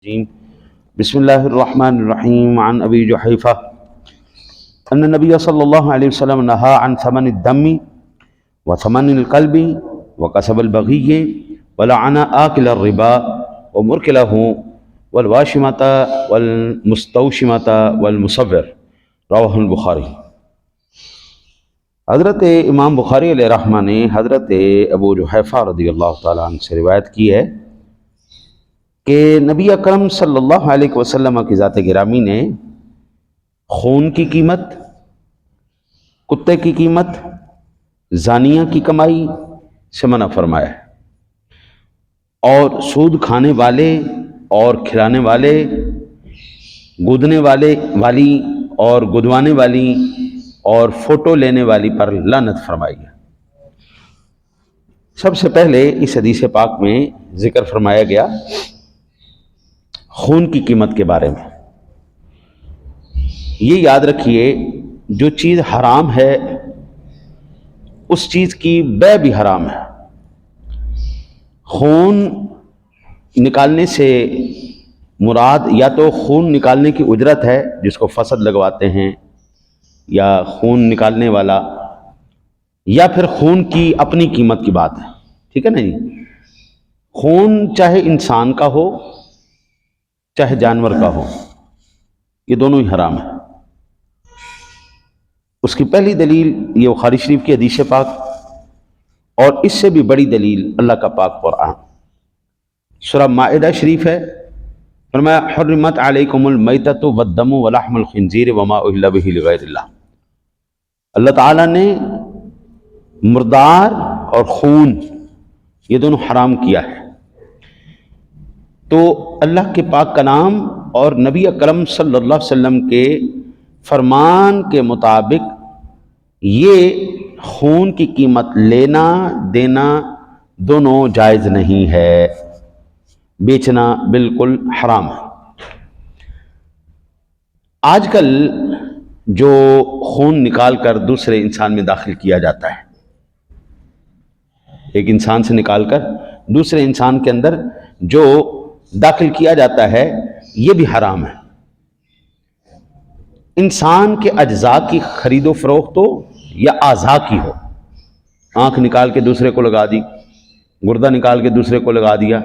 الرجيم. بسم الله الرحمن الرحيم. عن أبي جحيفة أن النبي صلى الله عليه وسلم نهى عن ثمن الدم وثمن القلب وكسب البغي ولعن آكل الربا ومركله والواشمة والمستوشمة والمصور. رواه البخاری. حضرت امام بخاری علیہ رحمہ نے حضرت ابو جحیفہ رضی اللہ تعالیٰ عنہ سے روایت کی ہے کہ نبی اکرم صلی اللہ علیہ وسلم کی ذات گرامی نے خون کی قیمت، کتے کی قیمت، زانیہ کی کمائی سے منع فرمایا ہے، اور سود کھانے والے اور کھلانے والے، گودنے والی اور گدوانے والی اور فوٹو لینے والی پر لعنت فرمائی ہے۔ سب سے پہلے اس حدیث پاک میں ذکر فرمایا گیا خون کی قیمت کے بارے میں۔ یہ یاد رکھیے، جو چیز حرام ہے اس چیز کی بے بھی حرام ہے۔ خون نکالنے سے مراد یا تو خون نکالنے کی اجرت ہے جس کو فصد لگواتے ہیں یا خون نکالنے والا، یا پھر خون کی اپنی قیمت کی بات ہے، ٹھیک ہے نا جی۔ خون چاہے انسان کا ہو چاہے جانور کا ہو، یہ دونوں ہی حرام ہے۔ اس کی پہلی دلیل یہ بخاری شریف کی حدیث پاک، اور اس سے بھی بڑی دلیل اللہ کا پاک قرآن۔ سورہ مائدہ شریف ہے، فرمایا حرمت علیکم المیتۃ والدم ولحم الخنزیر وما اہل بہ لغیر اللہ۔ اللہ تعالیٰ نے مردار اور خون یہ دونوں حرام کیا ہے۔ تو اللہ کے پاک کا نام اور نبی اکرم صلی اللہ علیہ وسلم کے فرمان کے مطابق یہ خون کی قیمت لینا دینا دونوں جائز نہیں ہے، بیچنا بالکل حرام ہے۔ آج کل جو خون نکال کر دوسرے انسان میں داخل کیا جاتا ہے، ایک انسان سے نکال کر دوسرے انسان کے اندر جو داخل کیا جاتا ہے، یہ بھی حرام ہے۔ انسان کے اجزاء کی خرید و فروخت ہو یا اعضاء کی ہو، آنکھ نکال کے دوسرے کو لگا دی، گردہ نکال کے دوسرے کو لگا دیا،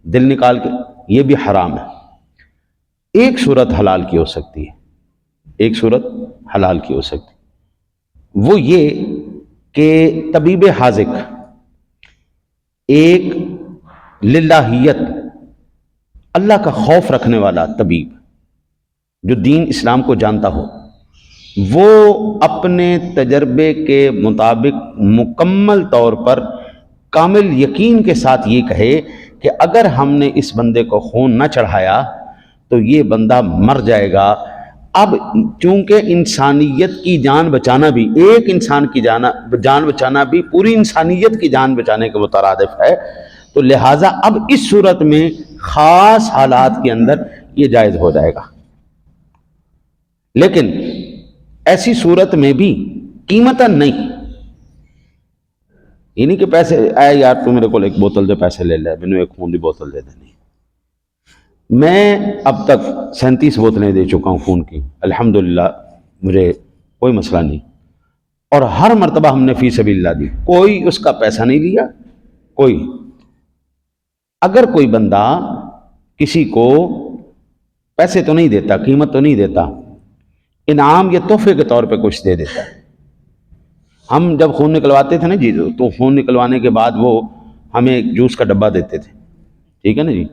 دل نکال کے، یہ بھی حرام ہے۔ ایک صورت حلال کی ہو سکتی ہے، ایک صورت حلال کی ہو سکتی ہے، وہ یہ کہ طبیب حاذق، ایک للہیت اللہ کا خوف رکھنے والا طبیب جو دین اسلام کو جانتا ہو، وہ اپنے تجربے کے مطابق مکمل طور پر کامل یقین کے ساتھ یہ کہے کہ اگر ہم نے اس بندے کو خون نہ چڑھایا تو یہ بندہ مر جائے گا۔ اب چونکہ انسانیت کی جان بچانا بھی، ایک انسان کی جان بچانا بھی پوری انسانیت کی جان بچانے کے مترادف ہے، تو لہٰذا اب اس صورت میں خاص حالات کے اندر یہ جائز ہو جائے گا۔ لیکن ایسی صورت میں بھی قیمتاً نہیں، یہ نہیں کہ پیسے آئے یار تو میرے کو ایک بوتل دے، پیسے لے لے، میں نے ایک خون دی بوتل دے دینی۔ میں اب تک 37 بوتلیں دے چکا ہوں خون کی، الحمدللہ مجھے کوئی مسئلہ نہیں، اور ہر مرتبہ ہم نے فی سبیل اللہ دی، کوئی اس کا پیسہ نہیں لیا، کوئی۔ اگر کوئی بندہ کسی کو پیسے تو نہیں دیتا، قیمت تو نہیں دیتا، انعام یا تحفے کے طور پہ کچھ دے دیتا ہے۔ ہم جب خون نکلواتے تھے نا جی، تو خون نکلوانے کے بعد وہ ہمیں ایک جوس کا ڈبہ دیتے تھے، ٹھیک ہے نا جی،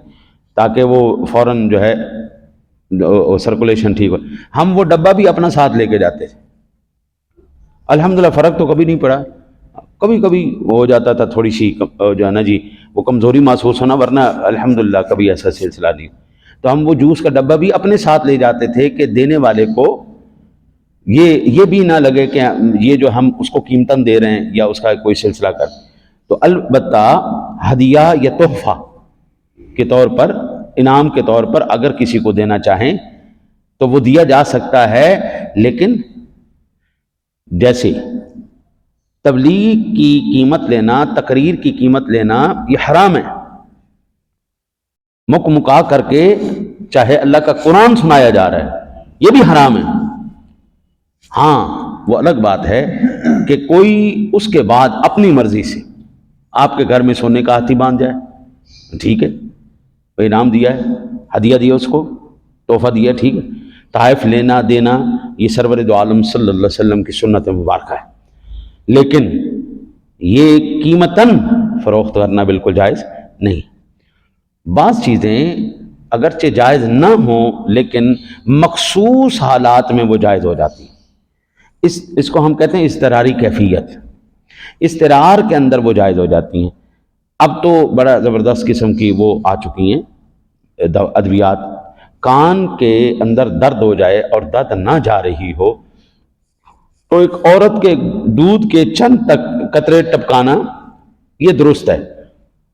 تاکہ وہ فوراً جو ہے سرکولیشن ٹھیک ہو۔ ہم وہ ڈبہ بھی اپنا ساتھ لے کے جاتے تھے، الحمدللہ فرق تو کبھی نہیں پڑا۔ کبھی کبھی ہو جاتا تھا تھوڑی سی جو ہے نا جی وہ کمزوری محسوس ہونا، ورنہ الحمدللہ کبھی ایسا سلسلہ نہیں۔ تو ہم وہ جوس کا ڈبہ بھی اپنے ساتھ لے جاتے تھے کہ دینے والے کو یہ بھی نہ لگے کہ یہ جو ہم اس کو قیمتاً دے رہے ہیں یا اس کا کوئی سلسلہ کر۔ تو البتہ ہدیہ یا تحفہ کے طور پر، انعام کے طور پر اگر کسی کو دینا چاہیں تو وہ دیا جا سکتا ہے، لیکن جیسے تبلیغ کی قیمت لینا، تقریر کی قیمت لینا، یہ حرام ہے۔ مکا کر کے چاہے اللہ کا قرآن سنایا جا رہا ہے، یہ بھی حرام ہے۔ ہاں وہ الگ بات ہے کہ کوئی اس کے بعد اپنی مرضی سے آپ کے گھر میں سونے کا ہاتھی باندھ جائے، ٹھیک ہے، کوئی انعام دیا ہے، ہدیہ دیا، اس کو تحفہ دیا، ٹھیک ہے، تحائف لینا دینا یہ سرور دو عالم صلی اللہ علیہ وسلم کی سنت مبارکہ ہے، لیکن یہ قیمتاً فروخت کرنا بالکل جائز نہیں۔ بعض چیزیں اگرچہ جائز نہ ہوں لیکن مخصوص حالات میں وہ جائز ہو جاتی ہیں، اس کو ہم کہتے ہیں اضطراری کیفیت، اضطرار کے اندر وہ جائز ہو جاتی ہیں۔ اب تو بڑا زبردست قسم کی وہ آ چکی ہیں ادویات، کان کے اندر درد ہو جائے اور درد نہ جا رہی ہو تو ایک عورت کے دودھ کے چند تک قطرے ٹپکانا یہ درست ہے۔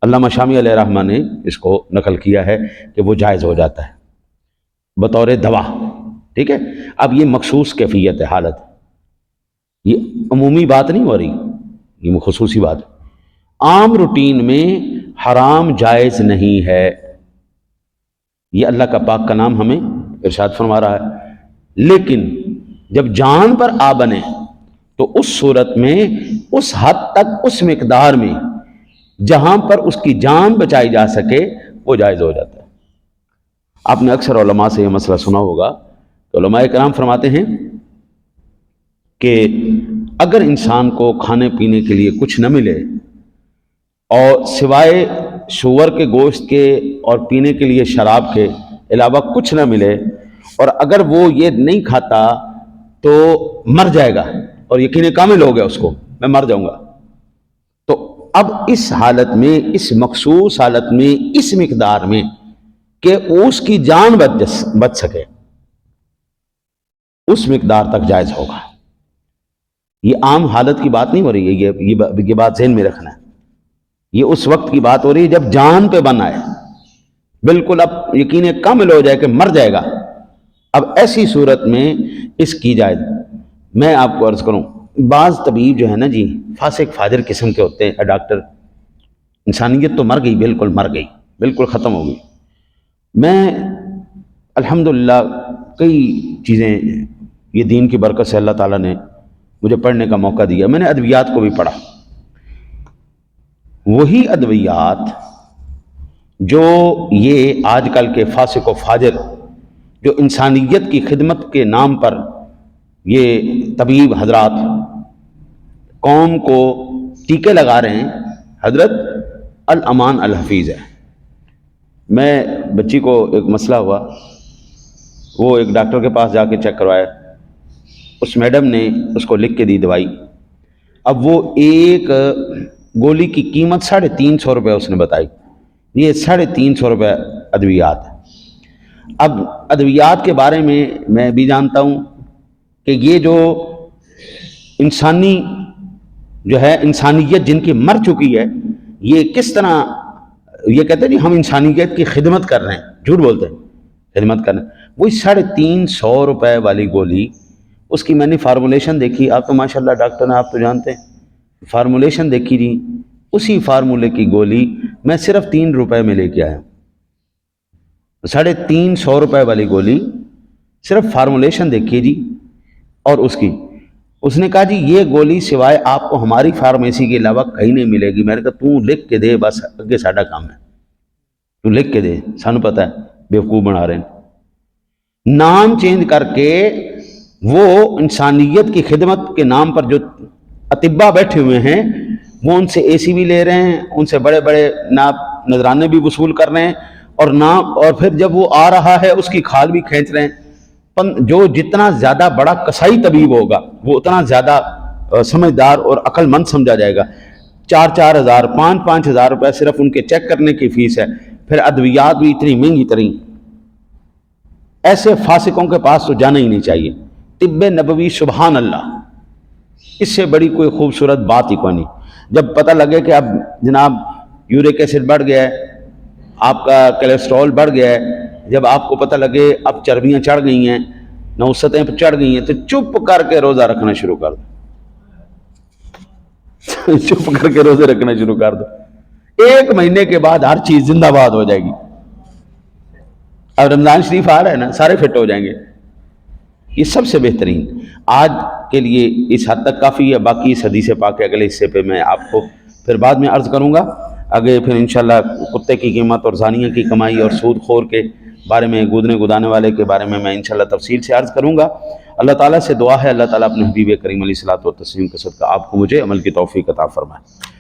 علامہ شامی علیہ رحمہ نے اس کو نقل کیا ہے کہ وہ جائز ہو جاتا ہے بطور دوا، ٹھیک ہے۔ اب یہ مخصوص کیفیت ہے، حالت، یہ عمومی بات نہیں ہو رہی، یہ خصوصی بات ہے۔ عام روٹین میں حرام جائز نہیں ہے، یہ اللہ کا پاک کا نام ہمیں ارشاد فرما رہا ہے، لیکن جب جان پر آ بنے تو اس صورت میں اس حد تک اس مقدار میں جہاں پر اس کی جان بچائی جا سکے وہ جائز ہو جاتا ہے۔ آپ نے اکثر علماء سے یہ مسئلہ سنا ہوگا کہ علماء کرام فرماتے ہیں کہ اگر انسان کو کھانے پینے کے لیے کچھ نہ ملے اور سوائے سور کے گوشت کے اور پینے کے لیے شراب کے علاوہ کچھ نہ ملے، اور اگر وہ یہ نہیں کھاتا تو مر جائے گا اور یقین کامل ہو گیا اس کو، میں مر جاؤں گا، تو اب اس حالت میں، اس مخصوص حالت میں، اس مقدار میں کہ اس کی جان بچ سکے، اس مقدار تک جائز ہوگا۔ یہ عام حالت کی بات نہیں ہو رہی ہے، یہ بات ذہن میں رکھنا ہے، یہ اس وقت کی بات ہو رہی ہے جب جان پہ بن آئے، بالکل اب یقین کامل ہو جائے کہ مر جائے گا، اب ایسی صورت میں اس کی جائز۔ میں آپ کو عرض کروں، بعض طبیب جو ہے نا جی فاسق فاجر قسم کے ہوتے ہیں ڈاکٹر، انسانیت تو مر گئی، بالکل مر گئی، بالکل ختم ہو گئی۔ میں الحمدللہ کئی چیزیں یہ دین کی برکت سے اللہ تعالیٰ نے مجھے پڑھنے کا موقع دیا، میں نے ادویات کو بھی پڑھا، وہی ادویات جو یہ آج کل کے فاسق و فاجر جو انسانیت کی خدمت کے نام پر یہ طبیب حضرات قوم کو ٹیکے لگا رہے ہیں، حضرت الامان الحفیظ ہے۔ میں بچی کو ایک مسئلہ ہوا، وہ ایک ڈاکٹر کے پاس جا کے چیک کروایا، اس میڈم نے اس کو لکھ کے دی دوائی، اب وہ ایک گولی کی قیمت 350 روپے اس نے بتائی، یہ 350 روپے ادویات ہے۔ اب ادویات کے بارے میں بھی جانتا ہوں کہ یہ جو انسانی جو ہے انسانیت جن کی مر چکی ہے، یہ کس طرح یہ کہتے ہیں جی ہم انسانیت کی خدمت کر رہے ہیں، جھوٹ بولتے ہیں، خدمت کر رہے ہیں۔ وہی 350 روپے والی گولی، اس کی میں نے فارمولیشن دیکھی، آپ تو ماشاءاللہ ڈاکٹر ہیں، آپ تو جانتے ہیں، فارمولیشن دیکھی جی، اسی فارمولے کی گولی میں صرف 3 روپے میں لے کے آیا ہوں، 350 روپے والی گولی، صرف فارمولیشن دیکھیے جی، اور اس نے کہا جی یہ گولی سوائے آپ کو ہماری فارمیسی کے علاوہ کہیں نہیں ملے گی۔ میں نے کہا تو لکھ کے دے، بس اگے ساڈا کام ہے، تو لکھ کے دے، سانو پتہ ہے بیوقوف بنا رہے ہیں۔ نام چینج کر کے وہ انسانیت کی خدمت کے نام پر جو اطباء بیٹھے ہوئے ہیں وہ ان سے اے سی بھی لے رہے ہیں، ان سے بڑے بڑے نذرانے بھی وصول کر رہے ہیں، اور پھر جب وہ آ رہا ہے اس کی کھال بھی کھینچ رہے ہیں۔ جو جتنا زیادہ بڑا کسائی طبیب ہوگا وہ اتنا زیادہ سمجھدار اور عقل مند سمجھا جائے گا۔ 4-4 ہزار 5-5 ہزار روپے صرف ان کے چیک کرنے کی فیس ہے، پھر ادویات بھی اتنی مہنگی ترین۔ ایسے فاسقوں کے پاس تو جانا ہی نہیں چاہیے۔ طب نبوی سبحان اللہ، اس سے بڑی کوئی خوبصورت بات ہی کوئی نہیں۔ جب پتہ لگے کہ اب جناب یورک ایسڈ بڑھ گیا ہے، آپ کا کولیسٹرول بڑھ گیا ہے، جب آپ کو پتہ لگے اب چربیاں چڑھ گئی ہیں، نوستیں چڑھ گئی ہیں، تو چپ کر کے روزہ رکھنا شروع کر دو چپ کر کے روزے رکھنا شروع کر دو، 1 مہینے کے بعد ہر چیز زندہ باد ہو جائے گی۔ اب رمضان شریف آ رہا ہے نا، سارے فٹ ہو جائیں گے. یہ سب سے بہترین آج کے لیے اس حد تک کافی ہے. باقی اس حدیث پاک کے اگلے حصے پہ میں آپ کو پھر بعد میں عرض کروں گا. آگے پھر انشاءاللہ کتے کی قیمت اور زانیہ کی کمائی اور سود خور کے بارے میں، گودنے گدانے والے کے بارے میں انشاءاللہ تفصیل سے عرض کروں گا. اللہ تعالیٰ سے دعا ہے اللہ تعالیٰ اپنے حبیب کریم علیہ الصلوۃ والتسلیم کے صدقہ آپ کو مجھے عمل کی توفیق عطا فرمائے.